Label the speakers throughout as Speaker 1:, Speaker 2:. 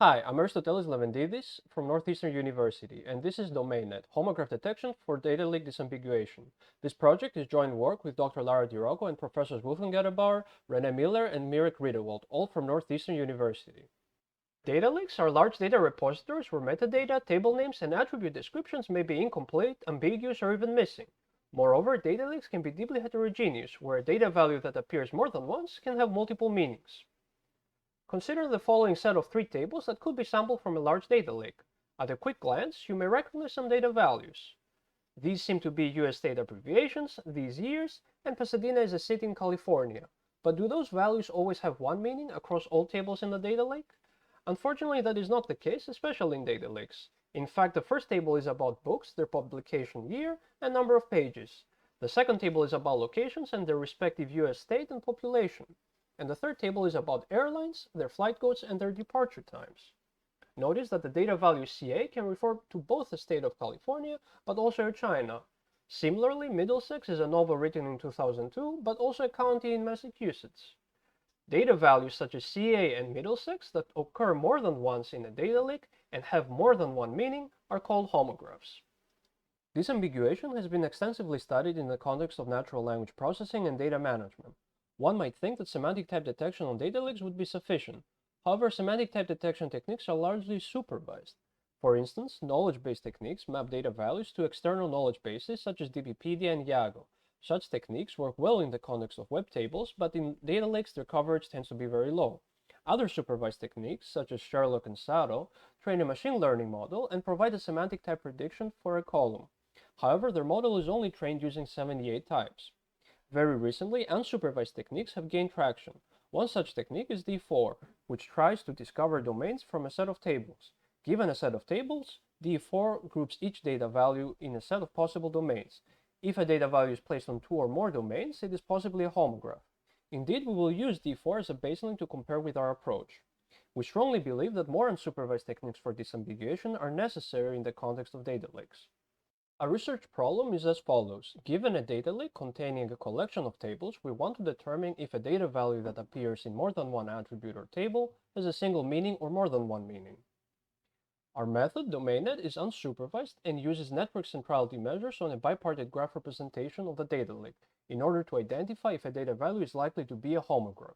Speaker 1: Hi, I'm Aristotelis Levendidis from Northeastern University, and this is DomainNet, homograph detection for data leak disambiguation. This project is joint work with Dr. Lara Dirocco and Professors Wolfgang Gadebauer, René Miller, and Mirek Riedewald, all from Northeastern University. Data lakes are large data repositories where metadata, table names, and attribute descriptions may be incomplete, ambiguous, or even missing. Moreover, data lakes can be deeply heterogeneous, where a data value that appears more than once can have multiple meanings. Consider the following set of three tables that could be sampled from a large data lake. At a quick glance, you may recognize some data values. These seem to be US state abbreviations, these years, and Pasadena is a city in California. But do those values always have one meaning across all tables in the data lake? Unfortunately, that is not the case, especially in data lakes. In fact, the first table is about books, their publication year, and number of pages. The second table is about locations and their respective US state and population. And the third table is about airlines, their flight codes, and their departure times. Notice that the data value CA can refer to both the state of California, but also China. Similarly, Middlesex is a novel written in 2002, but also a county in Massachusetts. Data values such as CA and Middlesex that occur more than once in a data lake and have more than one meaning are called homographs. Disambiguation has been extensively studied in the context of natural language processing and data management. One might think that semantic type detection on data lakes would be sufficient. However, semantic type detection techniques are largely supervised. For instance, knowledge-based techniques map data values to external knowledge bases such as DBpedia and Yago. Such techniques work well in the context of web tables, but in data lakes their coverage tends to be very low. Other supervised techniques, such as Sherlock and Sato, train a machine learning model and provide a semantic type prediction for a column. However, their model is only trained using 78 types. Very recently, unsupervised techniques have gained traction. One such technique is D4, which tries to discover domains from a set of tables. Given a set of tables, D4 groups each data value in a set of possible domains. If a data value is placed on two or more domains, it is possibly a homograph. Indeed, we will use D4 as a baseline to compare with our approach. We strongly believe that more unsupervised techniques for disambiguation are necessary in the context of data lakes. A research problem is as follows. Given a data lake containing a collection of tables, we want to determine if a data value that appears in more than one attribute or table has a single meaning or more than one meaning. Our method, DomainNet, is unsupervised and uses network centrality measures on a bipartite graph representation of the data lake in order to identify if a data value is likely to be a homograph.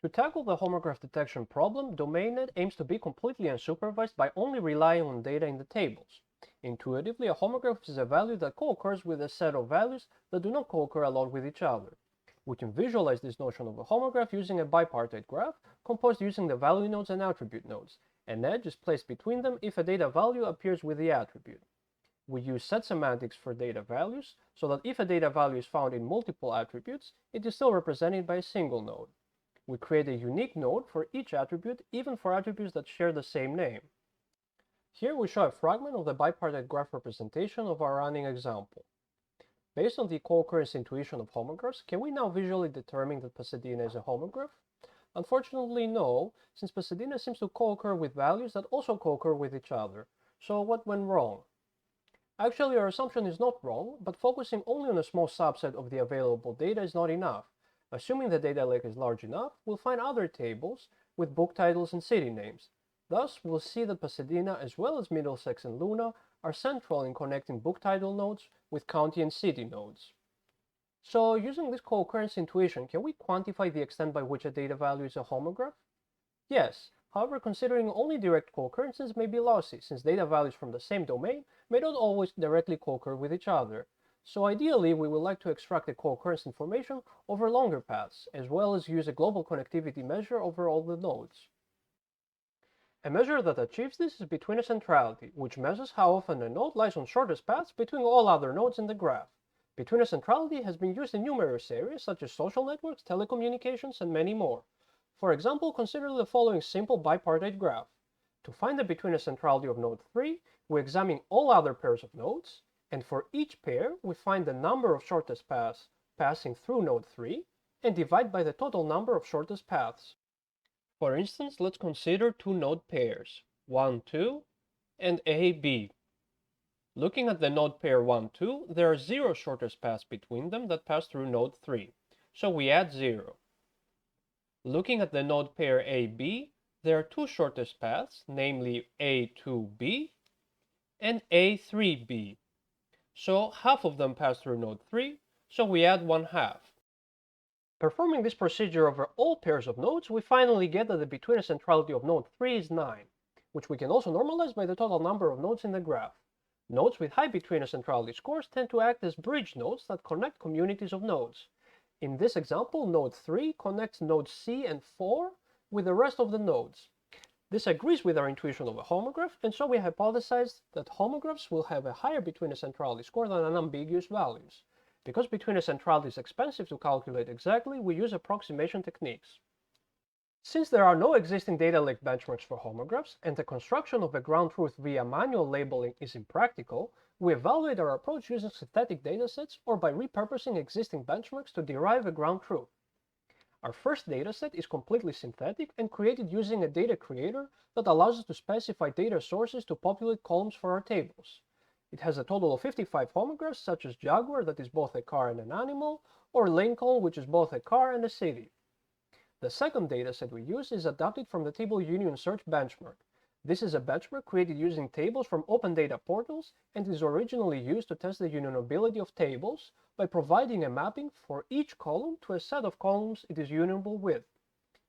Speaker 1: To tackle the homograph detection problem, DomainNet aims to be completely unsupervised by only relying on data in the tables. Intuitively, a homograph is a value that co-occurs with a set of values that do not co-occur along with each other. We can visualize this notion of a homograph using a bipartite graph composed using the value nodes and attribute nodes. An edge is placed between them if a data value appears with the attribute. We use set semantics for data values so that if a data value is found in multiple attributes, it is still represented by a single node. We create a unique node for each attribute, even for attributes that share the same name. Here we show a fragment of the bipartite graph representation of our running example. Based on the co-occurrence intuition of homographs, can we now visually determine that Pasadena is a homograph? Unfortunately, no, since Pasadena seems to co-occur with values that also co-occur with each other. So what went wrong? Actually, our assumption is not wrong, but focusing only on a small subset of the available data is not enough. Assuming the data lake is large enough, we'll find other tables with book titles and city names. Thus, we'll see that Pasadena, as well as Middlesex and Luna, are central in connecting book title nodes with county and city nodes. So, using this co-occurrence intuition, can we quantify the extent by which a data value is a homograph? Yes. However, considering only direct co-occurrences may be lossy, since data values from the same domain may not always directly co-occur with each other. So ideally, we would like to extract the co-occurrence information over longer paths, as well as use a global connectivity measure over all the nodes. A measure that achieves this is between centrality, which measures how often a node lies on shortest paths between all other nodes in the graph. Between centrality has been used in numerous areas such as social networks, telecommunications, and many more. For example, consider the following simple bipartite graph. To find the between centrality of node 3, we examine all other pairs of nodes, and for each pair, we find the number of shortest paths passing through node 3 and divide by the total number of shortest paths. For instance, let's consider two node pairs, 1, 2, and A, B. Looking at the node pair 1, 2, there are 0 shortest paths between them that pass through node 3, so we add 0. Looking at the node pair AB, there are two shortest paths, namely A2B and A3B. So half of them pass through node 3, so we add 1/2. Performing this procedure over all pairs of nodes, we finally get that the between centrality of node 3 is 9, which we can also normalize by the total number of nodes in the graph. Nodes with high between centrality scores tend to act as bridge nodes that connect communities of nodes. In this example, node 3 connects nodes C and 4 with the rest of the nodes. This agrees with our intuition of a homograph, and so we hypothesized that homographs will have a higher between centrality score than unambiguous values. Because between centrality is expensive to calculate exactly, we use approximation techniques. Since there are no existing data lake benchmarks for homographs, and the construction of a ground truth via manual labeling is impractical, we evaluate our approach using synthetic datasets or by repurposing existing benchmarks to derive a ground truth. Our first dataset is completely synthetic and created using a data creator that allows us to specify data sources to populate columns for our tables. It has a total of 55 homographs, such as Jaguar, that is both a car and an animal, or Lincoln, which is both a car and a city. The second dataset we use is adapted from the Table Union Search benchmark. This is a benchmark created using tables from open data portals and is originally used to test the unionability of tables by providing a mapping for each column to a set of columns it is unionable with.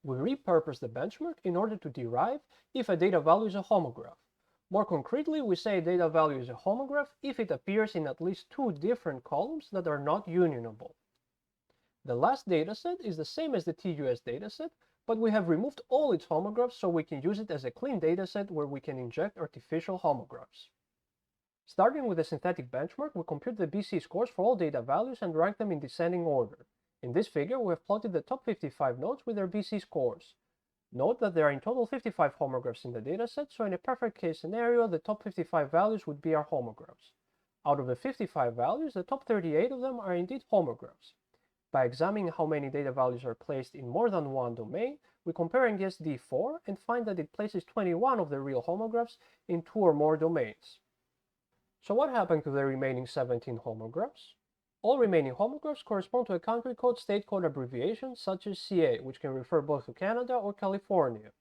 Speaker 1: We repurpose the benchmark in order to derive if a data value is a homograph. More concretely, we say a data value is a homograph if it appears in at least two different columns that are not unionable. The last dataset is the same as the TUS dataset, but we have removed all its homographs so we can use it as a clean dataset where we can inject artificial homographs. Starting with a synthetic benchmark, we compute the BC scores for all data values and rank them in descending order. In this figure, we have plotted the top 55 nodes with their BC scores. Note that there are in total 55 homographs in the dataset, so in a perfect case scenario, the top 55 values would be our homographs. Out of the 55 values, the top 38 of them are indeed homographs. By examining how many data values are placed in more than one domain, we compare against D4 and find that it places 21 of the real homographs in two or more domains. So what happened to the remaining 17 homographs? All remaining homographs correspond to a country code state code abbreviation such as CA, which can refer both to Canada or California.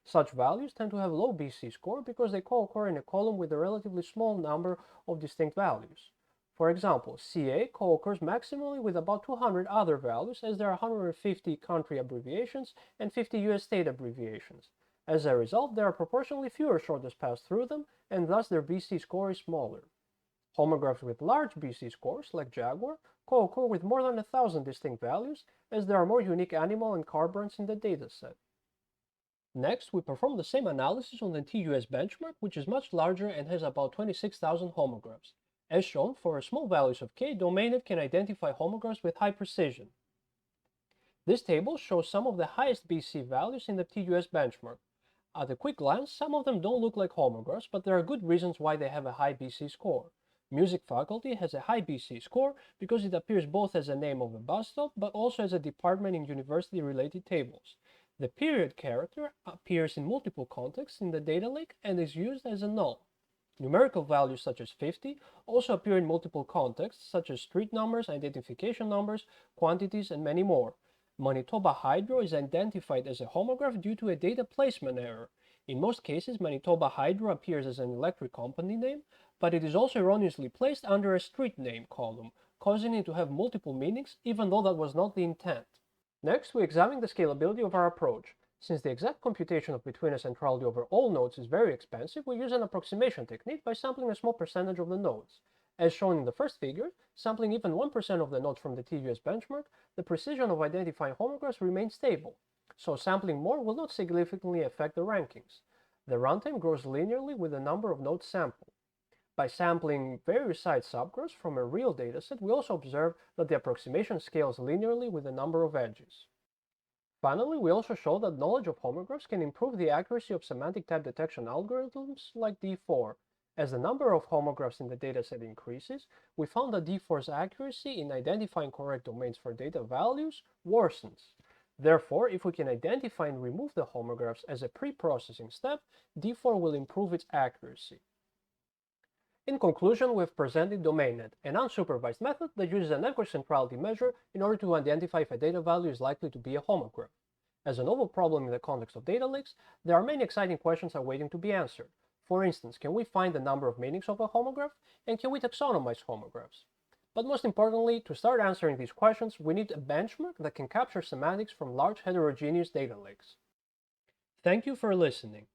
Speaker 1: Such values tend to have low BC score because they co-occur in a column with a relatively small number of distinct values. For example, CA co-occurs maximally with about 200 other values, as there are 150 country abbreviations and 50 US state abbreviations. As a result, there are proportionally fewer shortest paths through them, and thus their BC score is smaller. Homographs with large BC scores, like Jaguar, co-occur with more than 1,000 distinct values, as there are more unique animal and car brands in the dataset. Next, we perform the same analysis on the TUS benchmark, which is much larger and has about 26,000 homographs. As shown, for small values of k, DomainNet can identify homographs with high precision. This table shows some of the highest BC values in the TUS benchmark. At a quick glance, some of them don't look like homographs, but there are good reasons why they have a high BC score. Music faculty has a high BC score because it appears both as a name of a bus stop, but also as a department in university-related tables. The period character appears in multiple contexts in the data lake and is used as a null. Numerical values such as 50 also appear in multiple contexts, such as street numbers, identification numbers, quantities, and many more. Manitoba Hydro is identified as a homograph due to a data placement error. In most cases, Manitoba Hydro appears as an electric company name, but it is also erroneously placed under a street name column, causing it to have multiple meanings, even though that was not the intent. Next, we examine the scalability of our approach. Since the exact computation of between centrality over all nodes is very expensive, we use an approximation technique by sampling a small percentage of the nodes. As shown in the first figure, sampling even 1% of the nodes from the TUS benchmark, the precision of identifying homographs remains stable, so sampling more will not significantly affect the rankings. The runtime grows linearly with the number of nodes sampled. By sampling various side subgraphs from a real dataset, we also observe that the approximation scales linearly with the number of edges. Finally, we also show that knowledge of homographs can improve the accuracy of semantic type detection algorithms like D4. As the number of homographs in the dataset increases, we found that D4's accuracy in identifying correct domains for data values worsens. Therefore, if we can identify and remove the homographs as a pre-processing step, D4 will improve its accuracy. In conclusion, we have presented DomainNet, an unsupervised method that uses a network centrality measure in order to identify if a data value is likely to be a homograph. As a novel problem in the context of data lakes, there are many exciting questions awaiting to be answered. For instance, can we find the number of meanings of a homograph, and can we taxonomize homographs? But most importantly, to start answering these questions, we need a benchmark that can capture semantics from large heterogeneous data lakes. Thank you for listening.